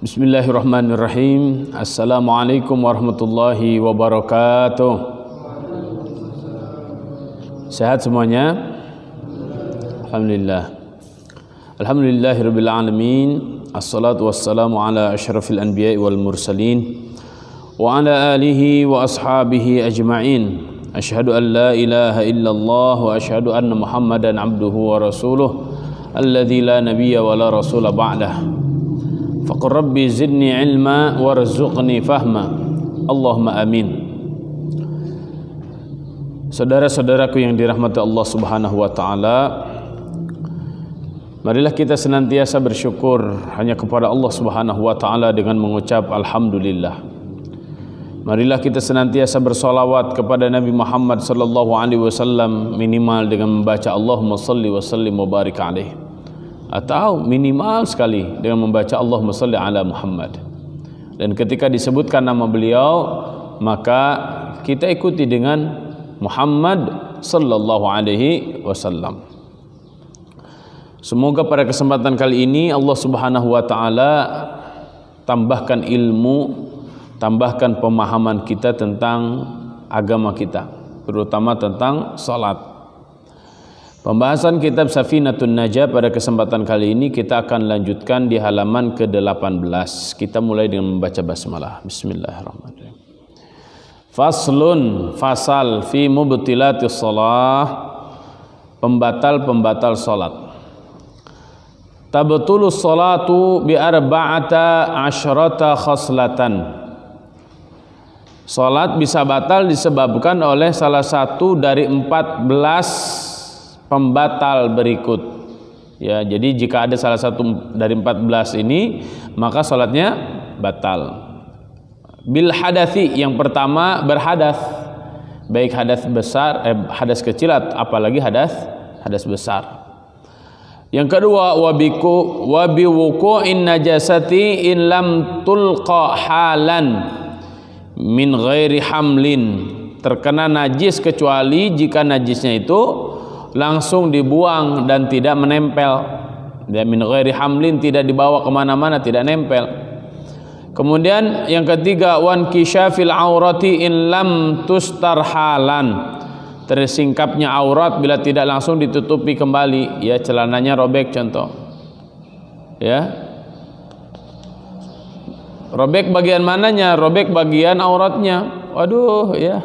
Bismillahirrahmanirrahim. Assalamualaikum warahmatullahi wabarakatuh. Sehat semuanya? Alhamdulillah. Alhamdulillahirabbil alamin. Assalatu wassalamu ala asyrafil anbiya'i wal mursalin wa ala alihi wa ashabihi ajma'in. Asyhadu an la ilaha illallah wa asyhadu anna Muhammadan abduhu wa rasuluh alladzi la nabiyya wa la rasula ba'dah. Faqur rabbi zidni ilma warzuqni fahma. Allahumma amin. Saudara-saudaraku yang dirahmati Allah Subhanahu wa taala, marilah kita senantiasa bersyukur hanya kepada Allah Subhanahu wa taala dengan mengucap alhamdulillah. Marilah kita senantiasa bersolawat kepada Nabi Muhammad sallallahu alaihi wasallam minimal dengan membaca Allahumma shalli wa sallim wa barik alaihi, atau minimal sekali dengan membaca Allahumma shalli ala Muhammad. Dan ketika disebutkan nama beliau, maka kita ikuti dengan Muhammad sallallahu alaihi wasallam. Semoga pada kesempatan kali ini Allah Subhanahu wa taala tambahkan ilmu, tambahkan pemahaman kita tentang agama kita, terutama tentang salat. Pembahasan kitab Safinatun Najah pada kesempatan kali ini kita akan lanjutkan di halaman ke-18. Kita mulai dengan membaca basmalah. Bismillahirrahmanirrahim. Faslun, fasal fi mubtilatis shalah, pembatal-pembatal salat. Tabtulus salatu bi arba'ata asyrata khaslatan. Salat bisa batal disebabkan oleh salah satu dari 14 pembatal berikut. Ya, jadi jika ada salah satu dari 14 ini, maka salatnya batal. Bil hadathi, yang pertama berhadas, baik hadas besar, hadas kecil apalagi hadas besar. Yang kedua wabiwuqu'in najasati in lam tulqa halan min ghairi hamlin, terkena najis kecuali jika najisnya itu langsung dibuang dan tidak menempel. Dan min ghairi hamlin, tidak dibawa kemana-mana, tidak nempel. Kemudian yang ketiga wan kisyafil aurati in lam tustar halan, tersingkapnya aurat bila tidak langsung ditutupi kembali. Ya, celananya robek contoh. Ya, robek bagian mananya? Robek bagian auratnya. Waduh, ya,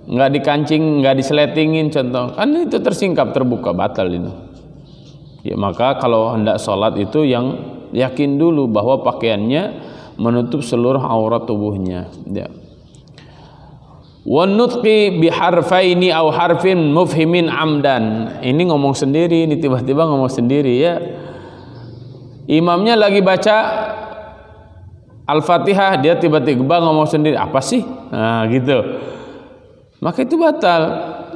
nggak dikancing, nggak diseletingin contoh, kan itu tersingkap, terbuka, batal itu. Ya, maka kalau hendak sholat itu yang yakin dulu bahwa pakaiannya menutup seluruh aurat tubuhnya. Ya. Wan nutqi biharfaini aw harfin mufhimin amdan. Ini ngomong sendiri, ini tiba-tiba ngomong sendiri ya. Imamnya lagi baca Al-Fatihah, dia tiba-tiba ngomong sendiri, apa sih? Nah, gitu. Maka itu batal.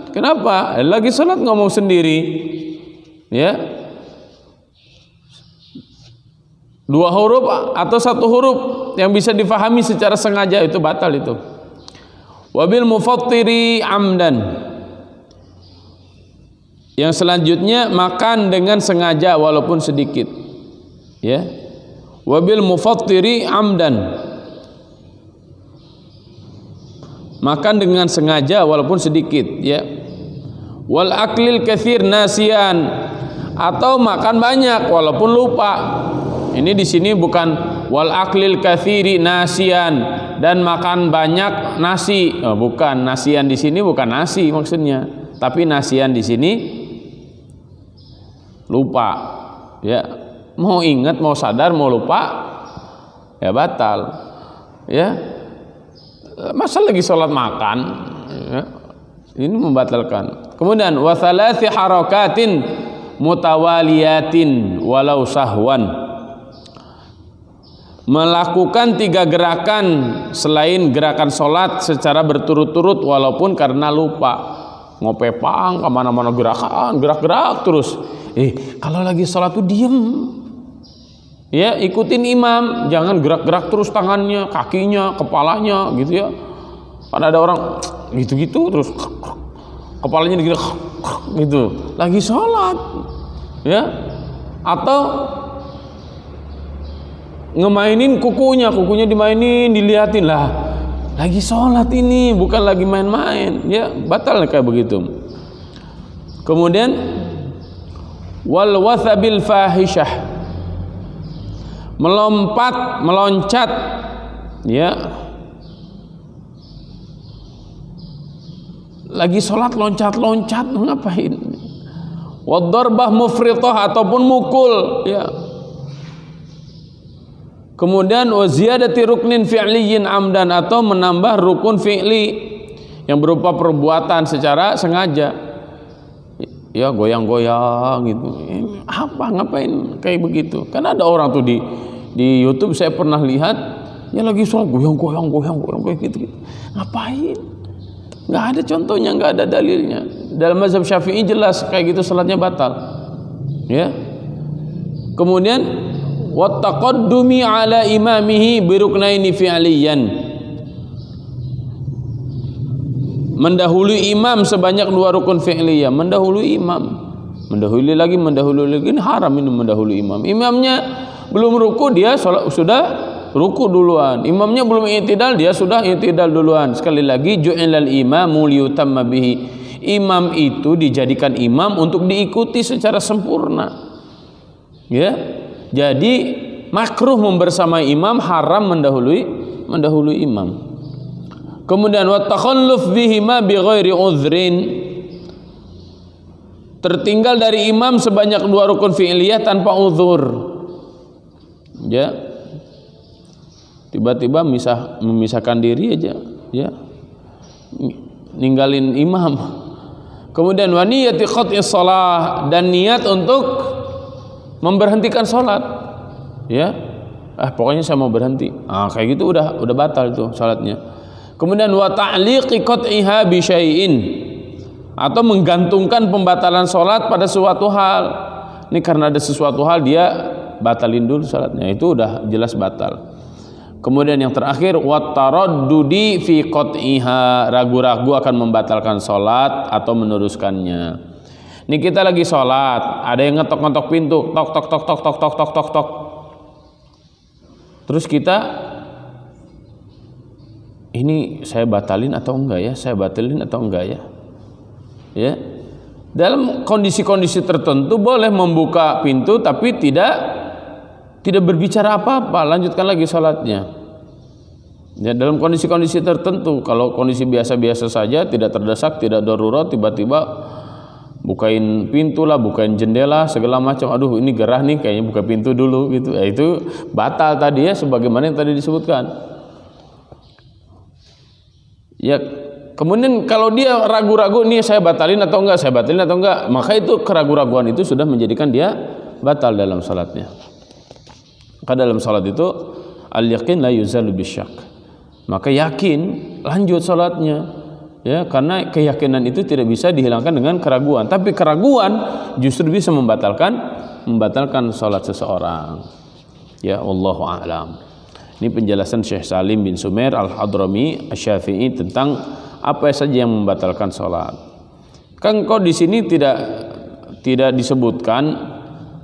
Kenapa? Lagi sholat ngomong sendiri. Ya, 2 huruf atau 1 huruf yang bisa difahami secara sengaja itu batal itu. Wabil mufattiri amdan. Yang selanjutnya makan dengan sengaja walaupun sedikit. Ya, wabil mufattiri amdan, makan dengan sengaja walaupun sedikit. Ya, wal aklil katsir nasian, atau makan banyak walaupun lupa. Ini di sini bukan wal aklil katsiri nasian dan makan banyak nasi. Oh, bukan, nasian di sini bukan nasi maksudnya, tapi nasian di sini lupa. Ya, mau ingat, mau sadar, mau lupa, ya batal. Ya, masa lagi sholat makan, ya, ini membatalkan. Kemudian wa thalathi harakatin mutawaliyatin walau sahwan, melakukan 3 gerakan selain gerakan sholat secara berturut-turut walaupun karena lupa. Ngopepang kemana-mana gerakan, gerak-gerak terus. Kalau lagi sholat tuh diem. Ya, ikutin imam, jangan gerak-gerak terus tangannya, kakinya, kepalanya gitu ya. Kan ada orang gitu-gitu terus kepalanya gitu, lagi sholat. Ya, atau ngemainin kukunya dimainin, dilihatin lah. Lagi sholat ini, bukan lagi main-main. Ya, batal kayak begitu. Kemudian wal wathabil fahishah, meloncat, ya. Lagi sholat loncat-loncat, ngapain? Wadarbah mufritah, ataupun mukul, ya. Kemudian waziyadati ruknin fi'liyin amdan, atau menambah rukun fi'li yang berupa perbuatan secara sengaja, ya, goyang-goyang gitu. Apa, ngapain kayak begitu? Karena ada orang tuh di YouTube saya pernah lihat, ya lagi sholat goyang-goyang gitu. Ngapain? Nggak ada contohnya, nggak ada dalilnya. Dalam mazhab Syafi'i jelas kayak gitu salatnya batal. Ya. Kemudian wattaqaddumi ala imamihi biruknaini fi'liyan, mendahului imam sebanyak 2 rukun fi'liyah. Mendahului imam, mendahului lagi, ini haram ini mendahului imam. Imamnya belum ruku, dia sudah ruku duluan. Imamnya belum i'tidal, dia sudah i'tidal duluan. Sekali lagi, ju'ilal imamu liyutamma bihi. Imam itu dijadikan imam untuk diikuti secara sempurna. Ya. Jadi makruh membersamai imam, haram mendahului imam. Kemudian wa takhalluf bihima bi ghairi udhrin, tertinggal dari imam sebanyak 2 rukun fi'liyah tanpa uzur. Ya. Tiba-tiba memisahkan diri aja, ya, ninggalin imam. Kemudian wa niyati qat'i shalah, dan niat untuk memberhentikan salat, ya. Pokoknya saya mau berhenti. Kayak gitu udah batal itu salatnya. Kemudian wa ta'liqi qat'iha bi syai'in, atau menggantungkan pembatalan salat pada suatu hal. Ini karena ada sesuatu hal dia batalin dulu salatnya, itu udah jelas batal. Kemudian yang terakhir wattaraddudi fi qat'iha, ragu-ragu akan membatalkan salat atau meneruskannya. Ini kita lagi salat, ada yang ngetok-ngetok pintu, tok tok tok tok tok tok tok tok tok. Terus kita, ini saya batalin atau enggak ya? Saya batalin atau enggak ya? Ya. Dalam kondisi-kondisi tertentu boleh membuka pintu tapi tidak berbicara apa-apa, lanjutkan lagi salatnya. Ya, dalam kondisi-kondisi tertentu. Kalau kondisi biasa-biasa saja, tidak terdesak, tidak darurat, tiba-tiba bukain pintu lah, bukain jendela, segala macam. Aduh, ini gerah nih, kayaknya buka pintu dulu gitu. Ya, itu batal tadi ya, sebagaimana yang tadi disebutkan. Ya, kemudian kalau dia ragu-ragu, nih saya batalin atau enggak, maka itu keraguan-raguan itu sudah menjadikan dia batal dalam salatnya. Karena dalam salat itu al-yaqin la yuzalu bisyak, maka yakin lanjut salatnya, ya, karena keyakinan itu tidak bisa dihilangkan dengan keraguan. Tapi keraguan justru bisa membatalkan salat seseorang. Ya, wallahu a'lam. Ini penjelasan Syekh Salim bin Sumair Al-Hadrami Asy-Syafi'i tentang apa saja yang membatalkan salat. Kan kok di sini tidak disebutkan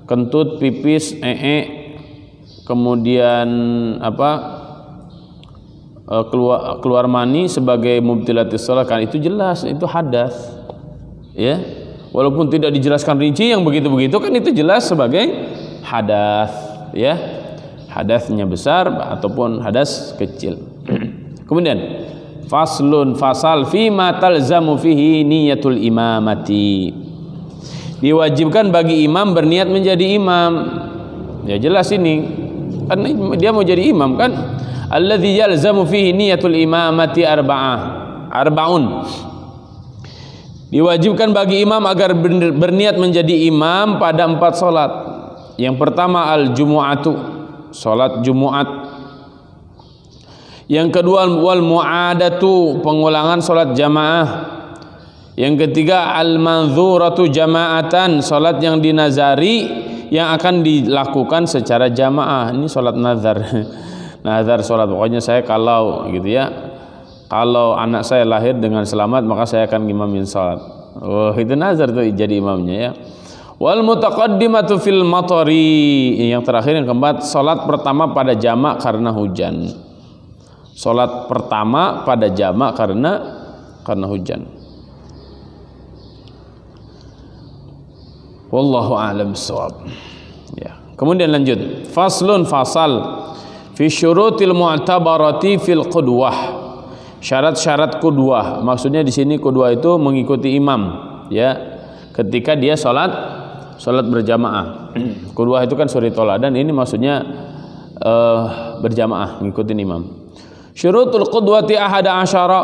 kentut, pipis, kemudian keluar mani sebagai mubtilatis shalah, kan itu jelas itu hadas, ya, walaupun tidak dijelaskan rinci yang begitu-begitu, kan itu jelas sebagai hadas, ya, hadasnya besar ataupun hadas kecil. Kemudian fasal fima talzamu fihi niyatul imamati, diwajibkan bagi imam berniat menjadi imam. Ya jelas ini kan dia mau jadi imam kan. Alladzi yalzamu fihi niyatul imamati arba'un. Diwajibkan bagi imam agar berniat menjadi imam pada 4 salat. Yang pertama al-jumu'atu, salat Jumat. Yang kedua wal mu'adatu, pengulangan salat jamaah. Yang ketiga al-manzuratu jama'atan, salat yang dinazari yang akan dilakukan secara jamaah. Ini salat nazar. Nazar salat, pokoknya saya kalau gitu ya, kalau anak saya lahir dengan selamat maka saya akan ngimamin salat. Oh, itu nazar tuh jadi imamnya ya. Wal mutaqaddimatu fil matari. Yang terakhir yang keempat, salat pertama pada jamak karena hujan. Salat pertama pada jamak karena hujan. Wallahu a'lam bissawab. Ya. Kemudian lanjut. Faslun fasal fi syurutil mu'tabarati fil qudwah. Syarat-syarat qudwah. Maksudnya di sini qudwah itu mengikuti imam, ya. Ketika dia salat berjamaah. Qudwah itu kan suri toladan, ini maksudnya berjamaah ngikutin imam. Syurutul qudwati ahada asyara.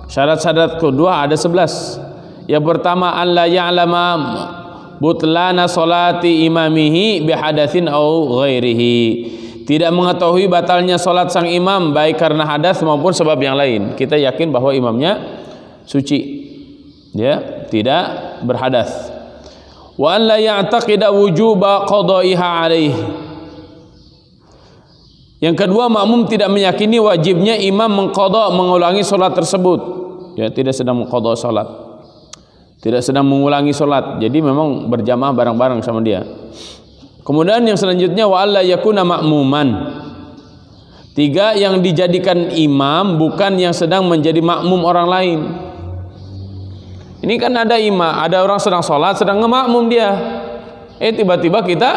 Syarat-syarat qudwah ada 11. Yang pertama, an la ya'lama butlana salati imamihi bihadatsin au ghairihi. Tidak mengetahui batalnya salat sang imam baik karena hadas maupun sebab yang lain. Kita yakin bahwa imamnya suci, ya, tidak berhadas. Wa an la ya'taqida wujuba qada'iha alaih. Yang kedua, makmum tidak meyakini wajibnya imam mengqada, mengulangi salat tersebut. Ya, tidak sedang mengqada salat, tidak sedang mengulangi salat. Jadi memang berjamaah bareng-bareng sama dia. Kemudian yang selanjutnya, wa alla yakuna ma'muman. 3, yang dijadikan imam bukan yang sedang menjadi makmum orang lain. Ini kan ada imam, ada orang sedang sholat, sedang ngemakmum dia. Tiba-tiba kita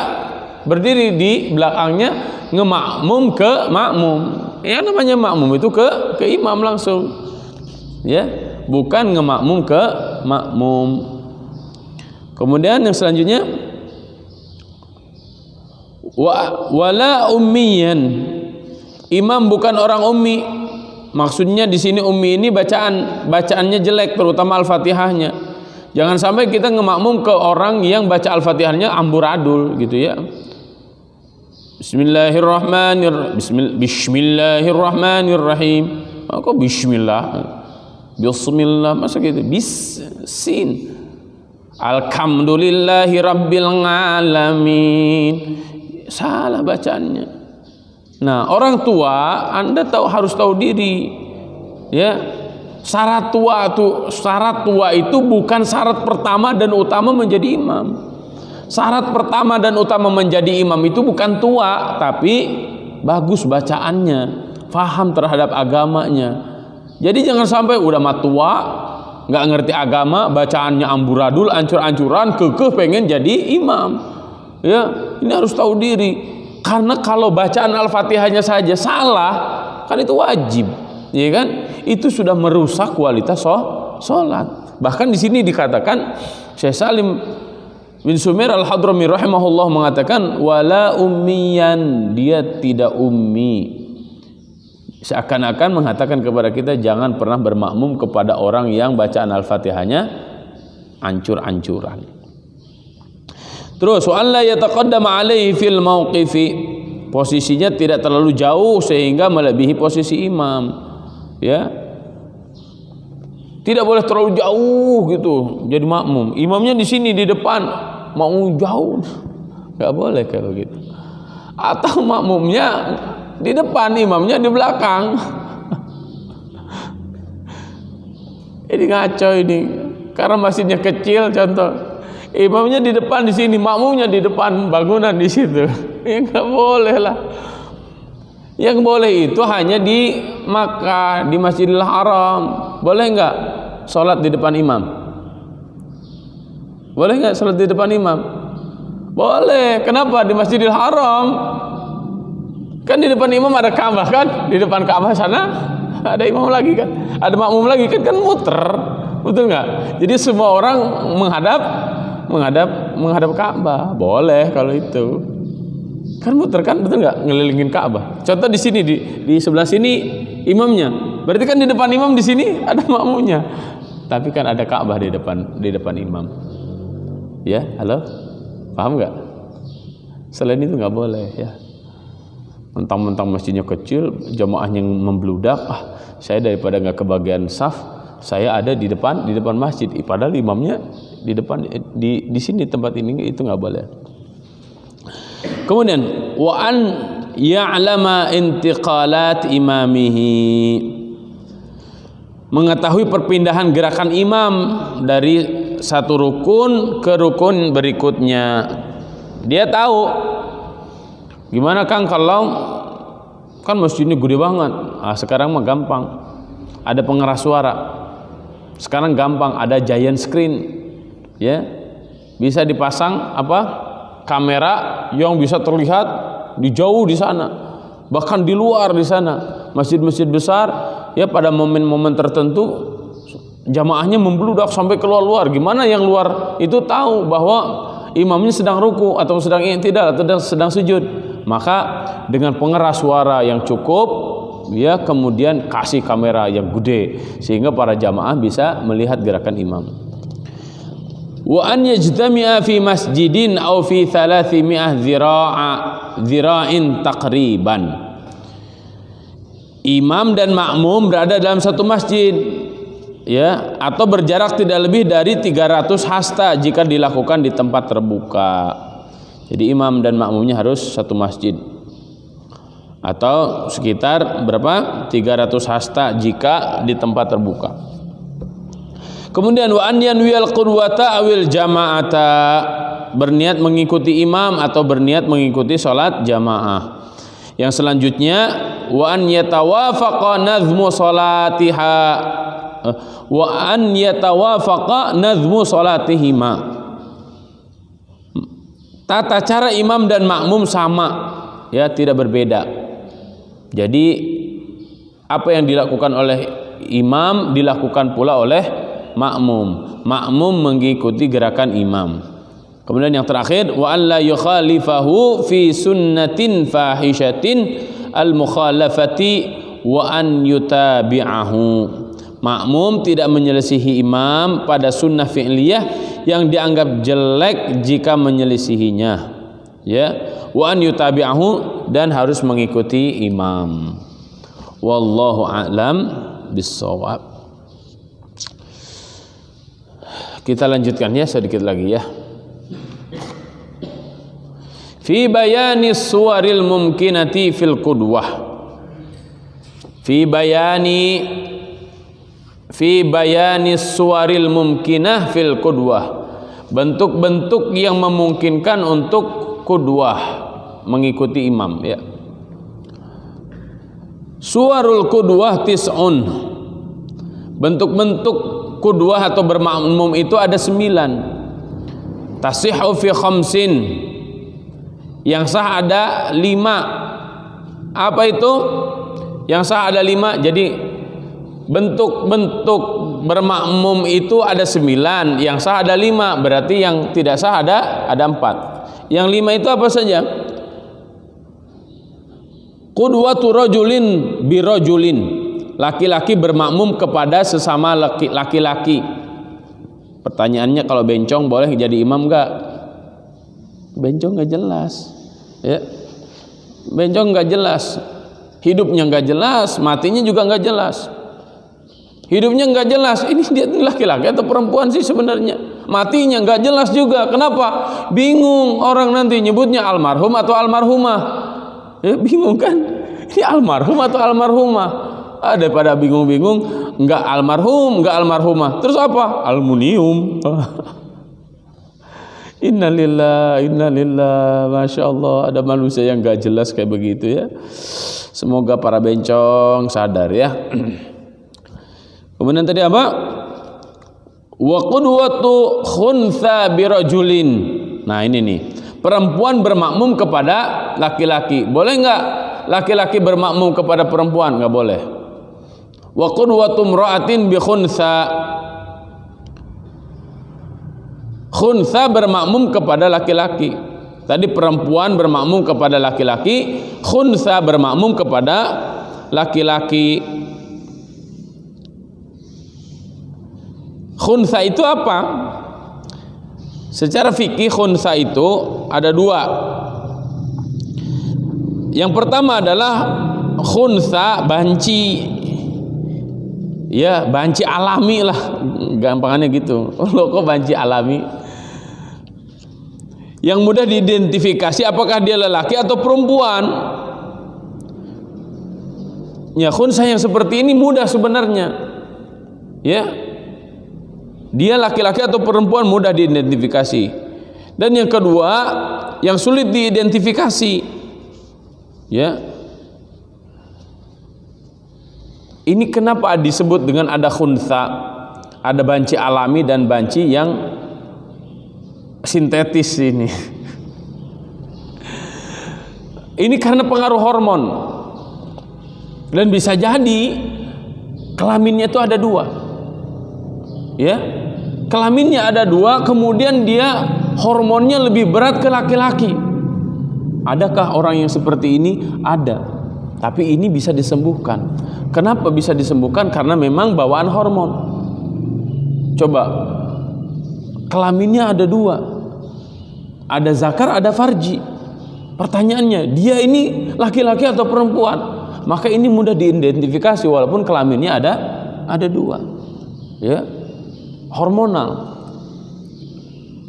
berdiri di belakangnya, ngemakmum ke makmum. Ya, namanya makmum itu ke imam langsung. Ya, bukan ngemakmum ke makmum. Kemudian yang selanjutnya, wala ummiyan. Imam bukan orang ummi. Maksudnya di sini ummi ini bacaannya jelek, terutama Al-Fatihahnya. Jangan sampai kita ngemakmum ke orang yang baca Al-Fatihahnya amburadul gitu ya. Bismillahirrahmanirrahim. Kok bismillah? Bismillah masa gitu? Sin. Alhamdulillahi rabbil alamin. Salah bacaannya. Nah, orang tua, Anda harus tahu diri, ya. Syarat tua itu bukan syarat pertama dan utama menjadi imam. Syarat pertama dan utama menjadi imam itu bukan tua, tapi bagus bacaannya, faham terhadap agamanya. Jadi jangan sampai udah mah tua, nggak ngerti agama, bacaannya amburadul, ancur-ancuran, kekeh pengen jadi imam. Ya, ini harus tahu diri. Karena kalau bacaan Al-Fatihahnya saja salah, kan itu wajib, ya kan? Itu sudah merusak kualitas sholat. Bahkan di sini dikatakan, Syekh Salim bin Sumair Al-Hadrami rahimahullah mengatakan, wala ummiyan, dia tidak ummi. Seakan-akan mengatakan kepada kita jangan pernah bermakmum kepada orang yang bacaan Al-Fatihahnya ancur-ancuran. Terus wa alla yataqaddama alaihi fil mauqifi, posisinya tidak terlalu jauh sehingga melebihi posisi imam, ya. Tidak boleh terlalu jauh gitu jadi makmum. Imamnya di sini di depan, mau jauh. Enggak boleh kalau gitu. Atau makmumnya di depan, imamnya di belakang. Ini ngaco ini. Karena masjidnya kecil contoh. Imamnya di depan di sini, makmumnya di depan bangunan di situ. Ya enggak boleh lah. Yang boleh itu hanya di Makkah, di Masjidil Haram. Boleh enggak sholat di depan imam? Boleh enggak sholat di depan imam? Boleh. Kenapa? Di Masjidil Haram kan di depan imam ada Ka'bah kan? Di depan Ka'bah sana ada imam lagi kan? Ada makmum lagi kan muter. Betul enggak? Jadi semua orang menghadap Ka'bah. Boleh kalau itu. Kan muter kan, betul nggak? Ngelilingin Ka'bah. Contoh di sini di sebelah sini imamnya. Berarti kan di depan imam di sini ada makmumnya. Tapi kan ada Ka'bah di depan imam. Ya, halo? Paham nggak? Selain itu nggak boleh ya. Mentang-mentang masjidnya kecil, jamaahnya membludak, saya daripada nggak kebagian saf, saya ada di depan masjid. Padahal imamnya di depan di sini tempat ini, itu nggak boleh. Kemudian wa an ya'lama intiqalat imamihi, mengetahui perpindahan gerakan imam dari satu rukun ke rukun berikutnya. Dia tahu gimana Kang kalau kan masjid ini gede banget. Sekarang mah gampang. Ada pengeras suara. Sekarang gampang, ada giant screen. Ya. Bisa dipasang kamera yang bisa terlihat di jauh di sana. Bahkan di luar di sana. Masjid-masjid besar ya pada momen-momen tertentu jamaahnya membludak sampai keluar-luar. Gimana yang luar itu tahu bahwa imamnya sedang ruku atau sedang i'tidal atau sedang sujud. Maka dengan pengeras suara yang cukup, ya kemudian kasih kamera yang gede sehingga para jamaah bisa melihat gerakan imam. Wa an yajtami'a fi masjidin aw fi 300 dhira'in taqriban. Imam dan makmum berada dalam satu masjid, ya, atau berjarak tidak lebih dari 300 hasta jika dilakukan di tempat terbuka. Jadi imam dan makmumnya harus satu masjid atau sekitar berapa? 300 hasta jika di tempat terbuka. Kemudian wa an yanwiyal qudwata awil jama'ata, berniat mengikuti imam atau berniat mengikuti salat jamaah. Yang selanjutnya wa an yatawafaqa nazmu salatiha wa an yatawafaqa nazmu salatihima. Tata cara imam dan makmum sama, ya, tidak berbeda. Jadi apa yang dilakukan oleh imam dilakukan pula oleh makmum. Makmum mengikuti gerakan imam. Kemudian yang terakhir wa alla yukhalifahu fi sunnatin fahishatin al mukhalafati wa an yutabi'ahu. Makmum tidak menyelisihi imam pada sunnah fi'liyah yang dianggap jelek jika menyelisihinya, ya, wa an yutabi'ahu, dan harus mengikuti imam. Wallahu a'lam bissawab. Kita lanjutkan ya sedikit lagi ya. Fi bayani suwaril mumkinati fil qudwah. Fi bayani suwaril mumkinah fil qudwah. Bentuk-bentuk yang memungkinkan untuk qudwah, mengikuti imam, ya. Suwarul qudwah tis'un. Bentuk-bentuk qudwah atau bermakmum itu ada 9. Tasihhu fi khamsin. Yang sah ada 5. Apa itu? Yang sah ada 5. Jadi bentuk-bentuk bermakmum itu ada 9, yang sah ada 5, berarti yang tidak sah ada 4. Yang 5 itu apa saja? Qudwatu rajulin bi rajulin. Laki-laki bermakmum kepada sesama laki-laki. Pertanyaannya, kalau bencong boleh jadi imam enggak? Bencong enggak jelas. Ya. Bencong enggak jelas. Hidupnya enggak jelas, matinya juga enggak jelas. Hidupnya enggak jelas, ini dia laki-laki atau perempuan sih sebenarnya. Matinya enggak jelas juga. Kenapa? Bingung orang nanti nyebutnya almarhum atau almarhumah. Ya, bingung kan? Ini almarhum atau almarhumah. Daripada bingung-bingung, enggak almarhum, enggak almarhumah. Terus apa? Aluminium. Innalillah, Masya Allah, ada manusia yang enggak jelas kayak begitu ya. Semoga para bencong sadar ya. Kemudian tadi apa? Wa qudwatu khuntha birajulin. Nah ini nih, perempuan bermakmum kepada laki-laki. Boleh enggak laki-laki bermakmum kepada perempuan? Enggak boleh. Wa qudwatu imra'atin bi khuntha. Khuntha bermakmum kepada laki-laki. Tadi perempuan bermakmum kepada laki-laki, khuntha bermakmum kepada laki-laki. Khunsa itu apa? Secara fikih khunsa itu ada 2. Yang pertama adalah khunsa banci. Ya, banci alami lah, gampangannya gitu. Loh, kok banci alami? Yang mudah diidentifikasi apakah dia lelaki atau perempuan. Ya, khunsa yang seperti ini mudah sebenarnya. Ya. Dia laki-laki atau perempuan mudah diidentifikasi. Dan yang kedua, yang sulit diidentifikasi, ya. Ini kenapa disebut dengan ada khuntha, ada banci alami dan banci yang sintetis ini. Ini karena pengaruh hormon. Dan bisa jadi kelaminnya itu ada dua, ya. Kelaminnya ada dua, kemudian dia hormonnya lebih berat ke laki-laki. Adakah orang yang seperti ini? Ada. Tapi ini bisa disembuhkan. Kenapa bisa disembuhkan? Karena memang bawaan hormon. Coba, kelaminnya ada dua, ada zakar, ada farji. Pertanyaannya, dia ini laki-laki atau perempuan? Maka ini mudah diidentifikasi walaupun kelaminnya ada dua, ya, hormonal.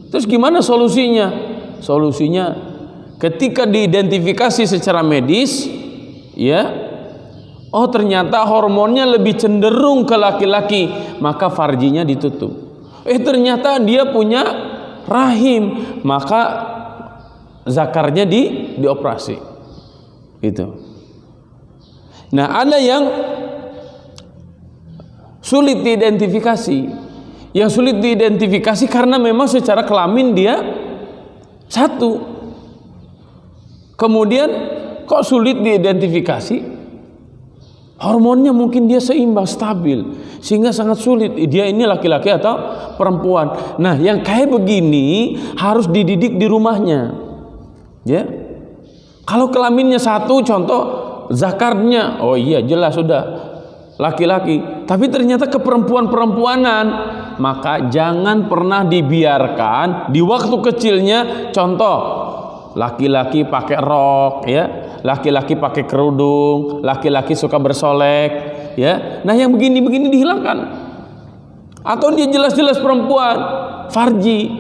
Terus gimana solusinya? Solusinya ketika diidentifikasi secara medis, ya, oh ternyata hormonnya lebih cenderung ke laki-laki, maka farjinya ditutup. Ternyata dia punya rahim, maka zakarnya dioperasi. Itu. Nah, ada yang sulit diidentifikasi. Yang sulit diidentifikasi karena memang secara kelamin dia satu. Kemudian kok sulit diidentifikasi? Hormonnya mungkin dia seimbang, stabil, sehingga sangat sulit dia ini laki-laki atau perempuan. Nah, yang kayak begini harus dididik di rumahnya, ya. Kalau kelaminnya satu, contoh zakarnya, oh iya jelas sudah laki-laki, tapi ternyata keperempuan-perempuanan, maka jangan pernah dibiarkan di waktu kecilnya. Contoh, laki-laki pakai rok, ya, laki-laki pakai kerudung, laki-laki suka bersolek, ya. Nah, yang begini-begini dihilangkan. Atau dia jelas-jelas perempuan, farji,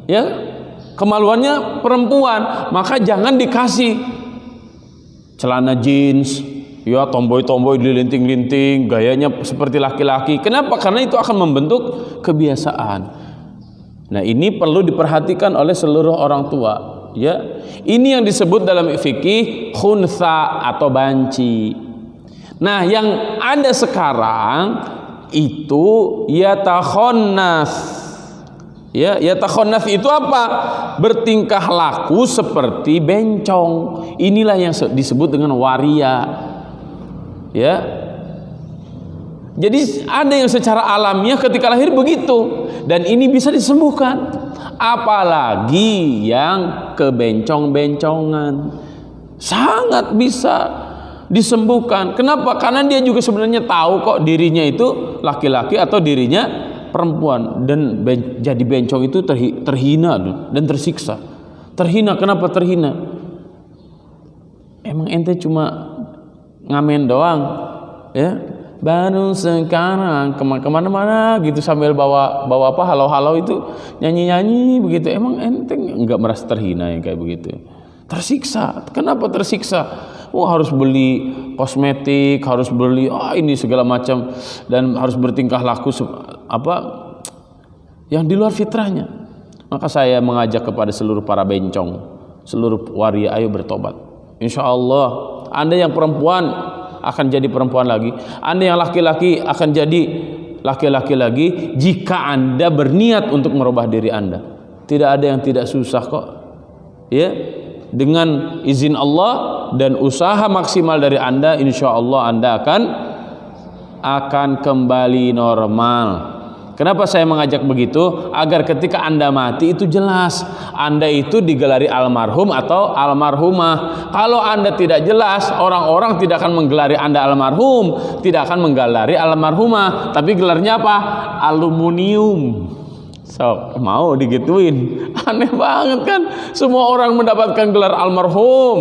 ya, kemaluannya perempuan, maka jangan dikasih celana jeans, ya, tomboy-tomboy dilinting-linting, gayanya seperti laki-laki. Kenapa? Karena itu akan membentuk kebiasaan. Nah, ini perlu diperhatikan oleh seluruh orang tua, ya. Ini yang disebut dalam fikih khuntha atau banci. Nah, yang ada sekarang itu yatakhonnas. Ya, yatakhonnas itu apa? Bertingkah laku seperti bencong. Inilah yang disebut dengan waria. Ya. Jadi ada yang secara alamiah ketika lahir begitu, dan ini bisa disembuhkan. Apalagi yang kebencong-bencongan, sangat bisa disembuhkan. Kenapa? Karena dia juga sebenarnya tahu kok dirinya itu laki-laki atau dirinya perempuan, dan jadi bencong itu terhina dan tersiksa. Terhina, kenapa terhina? Emang ente cuma ngamen doang, ya? Baru sekarang kemana-mana gitu sambil bawa apa halau-halau itu, nyanyi-nyanyi begitu. Emang ente nggak merasa terhina yang kayak begitu? Tersiksa. Kenapa tersiksa? Harus beli kosmetik, harus beli ini segala macam, dan harus bertingkah laku yang di luar fitrahnya. Maka saya mengajak kepada seluruh para bencong, seluruh waria, ayo bertobat. Insya Allah Anda yang perempuan akan jadi perempuan lagi, Anda yang laki-laki akan jadi laki-laki lagi, jika Anda berniat untuk merubah diri Anda. Tidak ada yang tidak susah kok, ya. Dengan izin Allah dan usaha maksimal dari Anda, insya Allah Anda akan kembali normal. Kenapa saya mengajak begitu? Agar ketika Anda mati itu jelas Anda itu digelari almarhum atau almarhumah. Kalau Anda tidak jelas, orang-orang tidak akan menggelari Anda almarhum, tidak akan menggelari almarhumah, tapi gelarnya apa? Aluminium. So, mau digituin? Aneh banget kan? Semua orang mendapatkan gelar almarhum,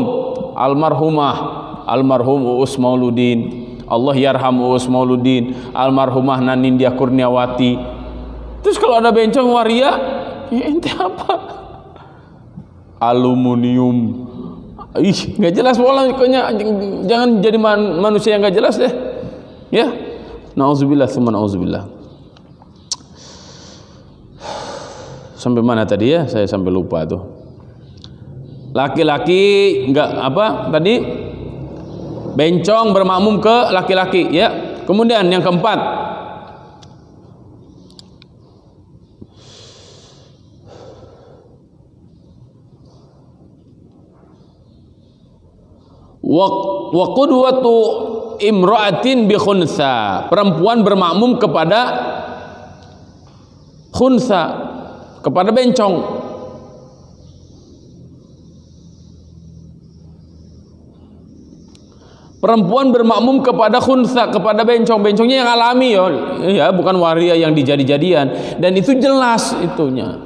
almarhumah, almarhum Uus Mauludin, Allah yarham Uus Mauludin, almarhumah Nanindya Kurniawati. Terus kalau ada bencong waria, ya ente apa? Aluminium. Nggak jelas pokoknya, jangan jadi manusia yang nggak jelas deh. Ya, nauzubillah tsumma nauzubillah. Sampai mana tadi ya? Saya sampai lupa tuh. Laki-laki enggak apa tadi? Bencong bermakmum ke laki-laki ya. Kemudian yang keempat, wa qudwatu imra'atin bi khunsa, perempuan bermakmum kepada khunsa, kepada bencong. Perempuan bermakmum kepada khunsa, kepada bencong. Bencongnya yang alami ya, bukan waria yang dijadi-jadian. Dan itu jelas itunya.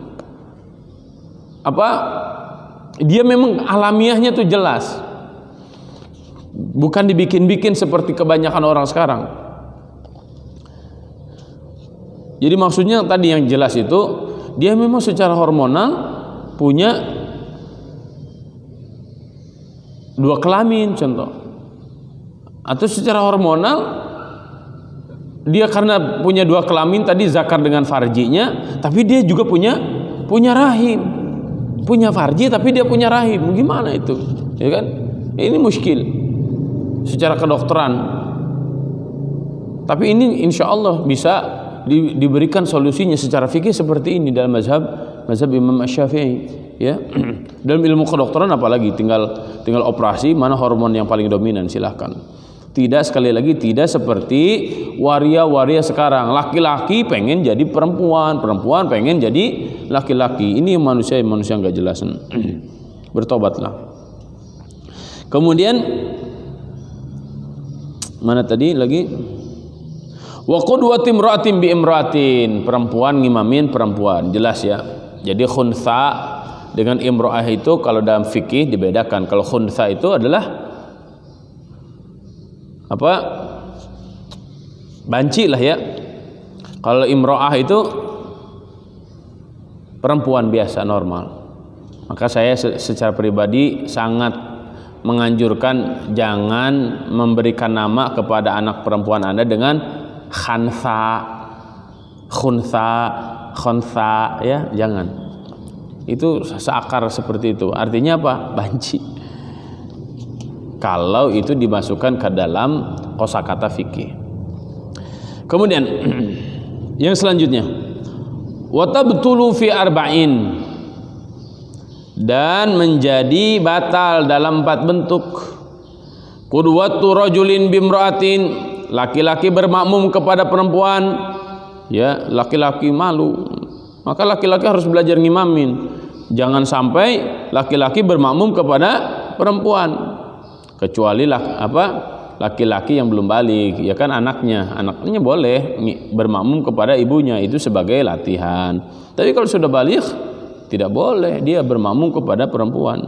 Apa? Dia memang alamiahnya tuh jelas. Bukan dibikin-bikin seperti kebanyakan orang sekarang. Jadi maksudnya tadi yang jelas itu, dia memang secara hormonal punya dua kelamin contoh. Atau secara hormonal dia karena punya dua kelamin tadi zakar dengan farjinya, tapi dia juga punya rahim, punya farji tapi dia punya rahim. Gimana itu? Ya kan? Ini muskil secara kedokteran. Tapi ini insya Allah bisa diberikan solusinya secara fikih seperti ini dalam mazhab Imam Syafi'i. Ya, dalam ilmu kedokteran apalagi tinggal operasi mana hormon yang paling dominan silahkan. Tidak, sekali lagi tidak seperti waria-waria sekarang. Laki-laki pengen jadi perempuan, perempuan pengen jadi laki-laki. Ini manusia nggak jelas. Bertobatlah. Kemudian mana tadi lagi? Wa qudwati imra'atin bi imra'atin, perempuan ngimamin perempuan. Jelas ya. Jadi khunsa dengan imra'ah itu kalau dalam fikih dibedakan. Kalau khunsa itu adalah apa? Banci lah ya. Kalau imro'ah itu perempuan biasa normal. Maka saya secara pribadi sangat menganjurkan jangan memberikan nama kepada anak perempuan Anda dengan khansa, khunsa ya, jangan. Itu seakar seperti itu. Artinya apa? Banci. Kalau itu dimasukkan ke dalam kosakata fikih. Kemudian yang selanjutnya, wa tabtulu fi arba'in, dan menjadi batal dalam 4 bentuk. Qudwatu rajulin bimra'atin, laki-laki bermakmum kepada perempuan. Ya, laki-laki malu, maka laki-laki harus belajar ngimamin. Jangan sampai laki-laki bermakmum kepada perempuan. Kecuali laki-laki yang belum balik, ya kan anaknya boleh bermakmum kepada ibunya, itu sebagai latihan. Tapi kalau sudah balik tidak boleh dia bermakmum kepada perempuan.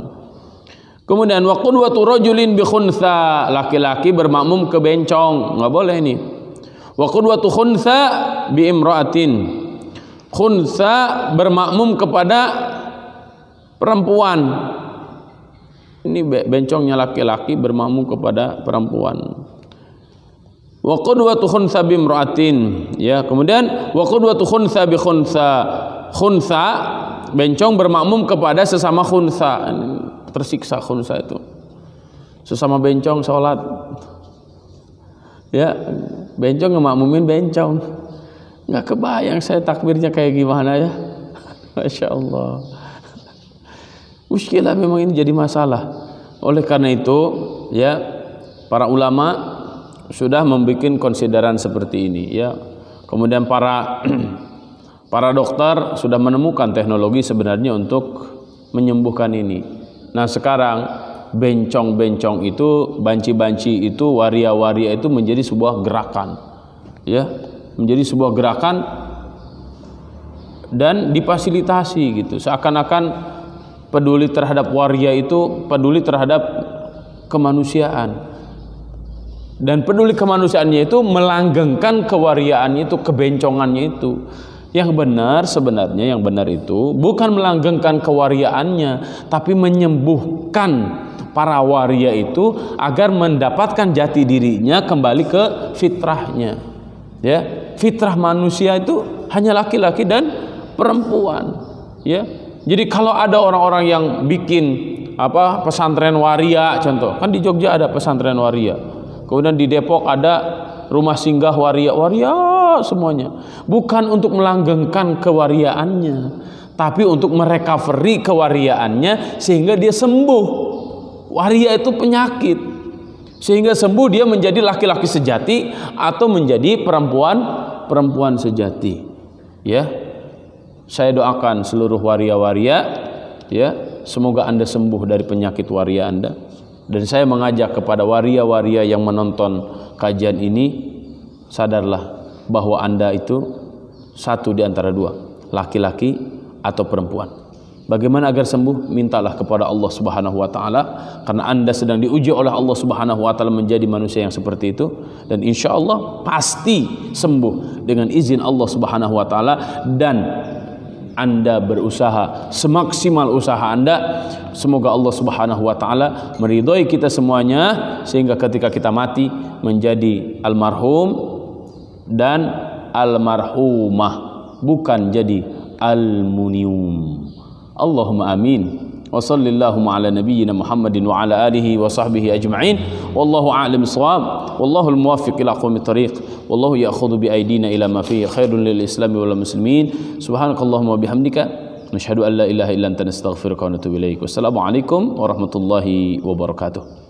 Kemudian wa qudwatu rajulin bi khunsa, laki-laki bermakmum ke bencong, nggak boleh nih. Wa qudwatu khunsa bi imra'atin, khunsa bermakmum kepada perempuan. Ini bencongnya laki-laki bermakmum kepada perempuan. Wa qudwatu khunsa bi imra'atin, ya. Kemudian wa qudwatu khunsa bi khunsa, khunsa bencong bermakmum kepada sesama khunsa. Tersiksa khunsa itu. Sesama bencong sholat. Ya, bencong ngemakmumin bencong. Nggak kebayang saya takbirnya kayak gimana ya. Masya Allah. Muskilah memang ini jadi masalah. Oleh karena itu ya, para ulama sudah membuat konsideran seperti ini ya. Kemudian para dokter sudah menemukan teknologi sebenarnya untuk menyembuhkan ini. Nah sekarang bencong-bencong itu, banci-banci itu, waria-waria itu menjadi sebuah gerakan ya, menjadi sebuah gerakan dan difasilitasi gitu. Seakan-akan peduli terhadap waria itu peduli terhadap kemanusiaan, dan peduli kemanusiaannya itu melanggengkan kewariaannya itu, kebencongannya itu. Yang benar sebenarnya, yang benar itu bukan melanggengkan kewariaannya, tapi menyembuhkan para waria itu agar mendapatkan jati dirinya kembali ke fitrahnya. Ya, fitrah manusia itu hanya laki-laki dan perempuan. Ya. Jadi kalau ada orang-orang yang bikin pesantren waria contoh, kan di Jogja ada pesantren waria. Kemudian di Depok ada rumah singgah waria semuanya. Bukan untuk melanggengkan kewariaannya, tapi untuk merecovery kewariaannya sehingga dia sembuh. Waria itu penyakit. Sehingga sembuh dia menjadi laki-laki sejati atau menjadi perempuan sejati. Ya. Saya doakan seluruh waria-waria, ya, semoga Anda sembuh dari penyakit waria Anda. Dan saya mengajak kepada waria-waria yang menonton kajian ini, sadarlah bahwa Anda itu satu di antara dua, laki-laki atau perempuan. Bagaimana agar sembuh? Mintalah kepada Allah Subhanahu wa taala, karena Anda sedang diuji oleh Allah Subhanahu wa taala menjadi manusia yang seperti itu, dan insya Allah pasti sembuh dengan izin Allah Subhanahu wa taala. Dan Anda berusaha semaksimal usaha Anda, semoga Allah Subhanahu wa taala meridhoi kita semuanya sehingga ketika kita mati menjadi almarhum dan almarhumah, bukan jadi almunium. Allahumma amin. Wa sallallahu ala nabiyyina Muhammadin wa ala alihi wa sahbihi ajma'in. Wallahu a'lam bissawab. Wallahu al-muwaffiq ila aqwamit thariq. Wallahu ya'khudhu bi aydina ila ma fihi khairun lil Islam wal muslimin. Subhanakallahumma wa bihamdika nashhadu an la ilaha illa anta nastaghfiruka wa natubu ilaik. Wassalamu alaikum warahmatullahi wabarakatuh.